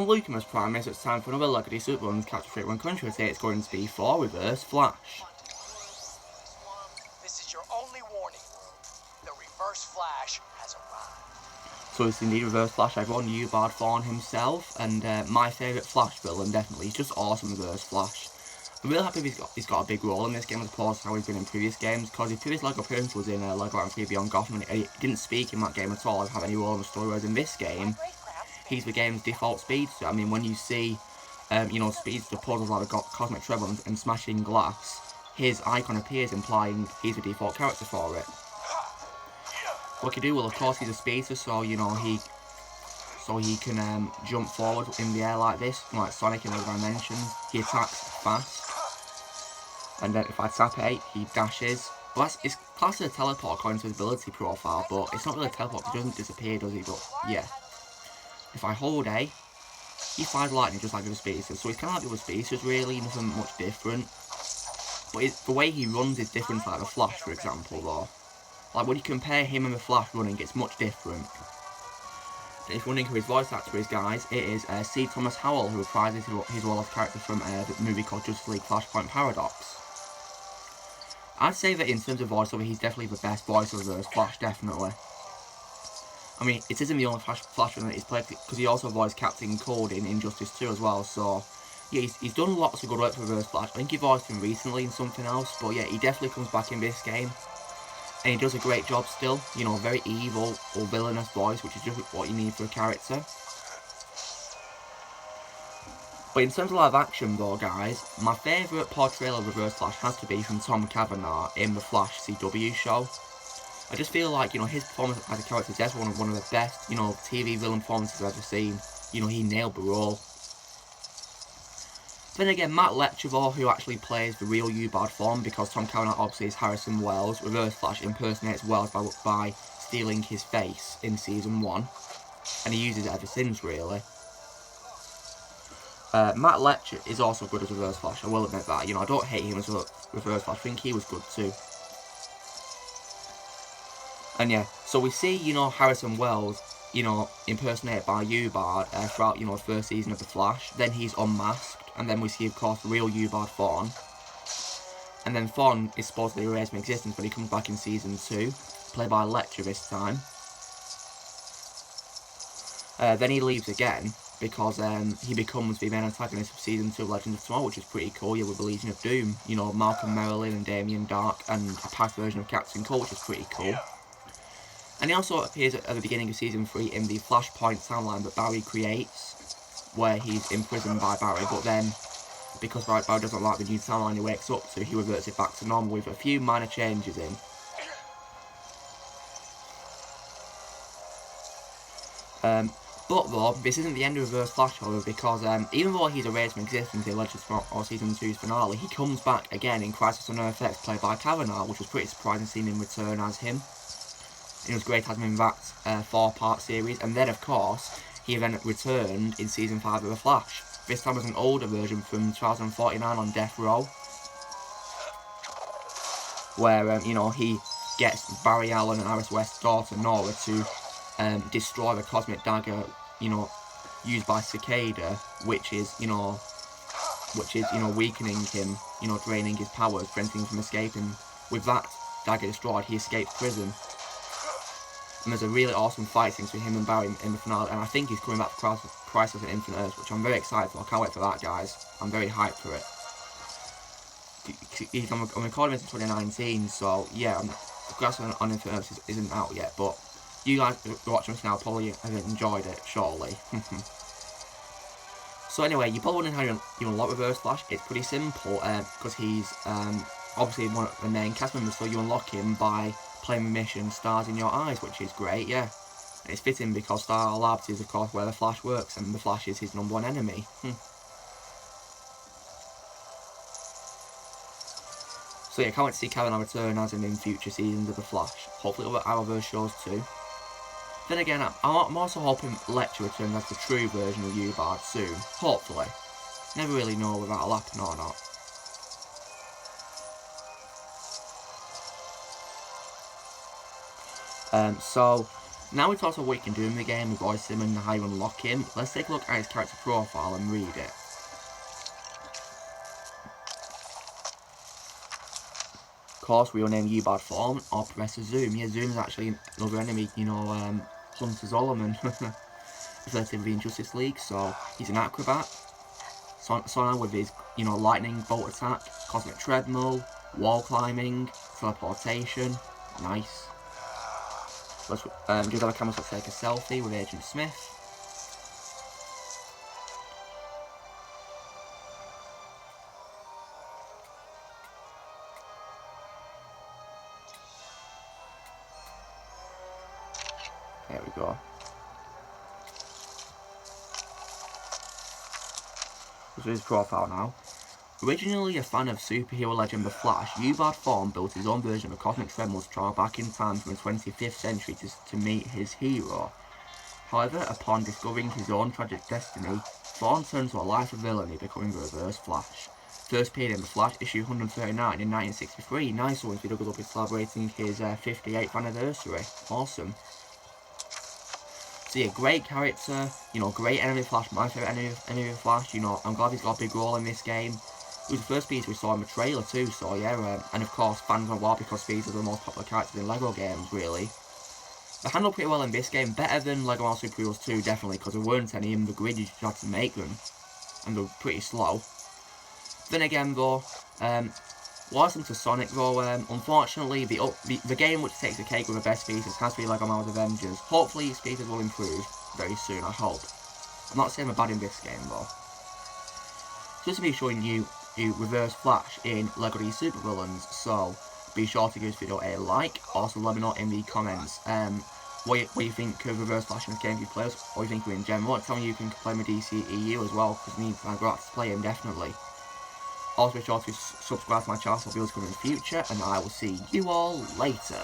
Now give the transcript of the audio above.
Lucamus Primus, it's time for another Legacy Super Runs Capture Free Run Country. Today it's going to be for Reverse Flash. This is your only warning. The Reverse Flash has arrived. So it's indeed Reverse Flash, everyone, Ubard Fawn himself, and my favourite Flash villain, definitely. He's just awesome, Reverse Flash. I'm really happy he's got a big role in this game as opposed to how he's been in previous games, because his previous LEGO appearance was in LEGO Ran 3 Beyond Gotham, and he didn't speak in that game at all or have any role in the story, whereas in this game, he's the game's default speedster. I mean, when you see, speedster puzzles like the Cosmic Treblins and smashing glass, his icon appears implying he's the default character for it. What he can do, well, of course, he's a speedster, so, he can jump forward in the air like this, like Sonic in other dimensions. He attacks fast. And then if I tap A, he dashes. Well, it's classed as a teleport according to his ability profile, but it's not really a teleport, it doesn't disappear, does he? But, yeah. If I hold A, he fires lightning just like the speedsters. So he's kind of like the other speedsters, really, nothing much different. But the way he runs is different, like the Flash, for example, though. Like, when you compare him and the Flash running, it's much different. And if you're wondering who his voice actor is, guys, it is C. Thomas Howell, who reprises his role as character from the movie called Justice League Flashpoint Paradox. I'd say that in terms of voiceover, he's definitely the best voiceover as Flash, definitely. I mean, it isn't the only Flash run that he's played, because he also voiced Captain Cold in Injustice 2 as well, so... Yeah, he's done lots of good work for Reverse Flash. I think he voiced him recently in something else, but yeah, he definitely comes back in this game. And he does a great job still, very evil or villainous voice, which is just what you need for a character. But in terms of live action though, guys, my favourite portrayal of Reverse Flash has to be from Tom Cavanagh in the Flash CW show. I just feel like, his performance as a character is definitely one of the best, TV villain performances I've ever seen. He nailed the role. Then again, Matt Letcher, though, who actually plays the real Ubard form, because Tom Cavanagh obviously is Harrison Wells, Reverse Flash impersonates Wells by stealing his face in Season 1. And he uses it ever since, really. Matt Letcher is also good as Reverse Flash, I will admit that. I don't hate him as a Reverse Flash, I think he was good too. And yeah, so we see, Harrison Wells, impersonated by Ubard throughout, the first season of The Flash. Then he's unmasked, and then we see, of course, the real Ubard Fawn. And then Fawn is supposedly erased from existence, but he comes back in Season 2, played by Letcher this time. Then he leaves again, because he becomes the main antagonist of Season 2 of Legends of Tomorrow, which is pretty cool. Yeah, with the Legion of Doom, Malcolm Merlin and Damien Dark, and a past version of Captain Cold, which is pretty cool. And he also appears at the beginning of Season 3 in the Flashpoint timeline that Barry creates, where he's imprisoned by Barry, but then, because Barry doesn't like the new timeline he wakes up to, he reverts it back to normal with a few minor changes in. But though, this isn't the end of Reverse Flash, however, because even though he's erased from existence in Legends of Season 2's finale, he comes back again in Crisis on Earth X, played by Cavanagh, which was pretty surprising seeing him return as him. It was great having him in that 4-part series, and then of course, he then returned in Season 5 of The Flash. This time as an older version from 2049 on Death Row, where, he gets Barry Allen and Iris West's daughter Nora to destroy the cosmic dagger, used by Cicada, which is weakening him, draining his powers, preventing him from escaping. With that dagger destroyed, he escapes prison. And there's a really awesome fight scene between him and Barry in the finale, and I think he's coming back for Crisis on Infinite Earths, which I'm very excited for. I can't wait for that, guys. I'm very hyped for it. I'm recording this in 2019, so yeah, Crisis on Infinite Earths isn't out yet, but you guys who are watching this now probably have enjoyed it, surely. So anyway, you're probably wondering how you unlock Reverse Flash. It's pretty simple, because he's obviously one of the main cast members, so you unlock him by playing the mission Stars in Your Eyes, which is great, yeah. And it's fitting because Star Labs is, of course, where the Flash works, and the Flash is his #1 enemy. So yeah, can't wait to see Cavanagh return as him in future seasons of The Flash. Hopefully other Arrowverse shows too. Then again, I'm also hoping Letcher returns as the true version of Ubard soon. Hopefully. Never really know whether that'll happen or not. So Now we talk about what you can do in the game with Roy Simon and how you unlock him. Let's take a look at his character profile and read it. Of course, real name U-Bad Form or Professor Zoom. Yeah, Zoom is actually another enemy, you know, Hunter Zolomon. Related with Injustice League, so he's an acrobat. Sona with his, you know, lightning bolt attack, cosmic treadmill, wall climbing, teleportation. Nice. Let's just have a camera to take a selfie with Agent Smith. There we go. This is his profile now. Originally a fan of superhero legend The Flash, U-Bad Form built his own version of a cosmic treadmill to travel back in time from the 25th century to meet his hero. However, upon discovering his own tragic destiny, Thorn turned to a life of villainy, becoming the Reverse Flash. First appeared in The Flash issue 139 in 1963. Nice one, if you look up, it's celebrating his 58th anniversary. Awesome. So yeah, great character, you know, great enemy Flash, my favourite enemy Flash, you know, I'm glad he's got a big role in this game. It was the first piece we saw in the trailer too, so yeah, and of course fans went wild because these are the most popular characters in LEGO games, really. They handled pretty well in this game, better than LEGO Marvel Super Heroes 2, definitely, because there weren't any in the grid, you just had to make them, and they were pretty slow. Then again though, last to Sonic though, unfortunately the game which takes the cake with the best pieces has to be LEGO Marvel's Avengers. Hopefully its pieces will improve very soon, I hope. I'm not saying they're bad in this game though. Just to be showing you Reverse Flash in LEGO DC Super Villains, so be sure to give this video a like. Also let me know in the comments what you think of Reverse Flash in this game if you play us, or you think of it in general. Tell me you can play with DC EU as well, because it means I got to play him definitely. Also be sure to subscribe to my channel for videos coming in the future, and I will see you all later.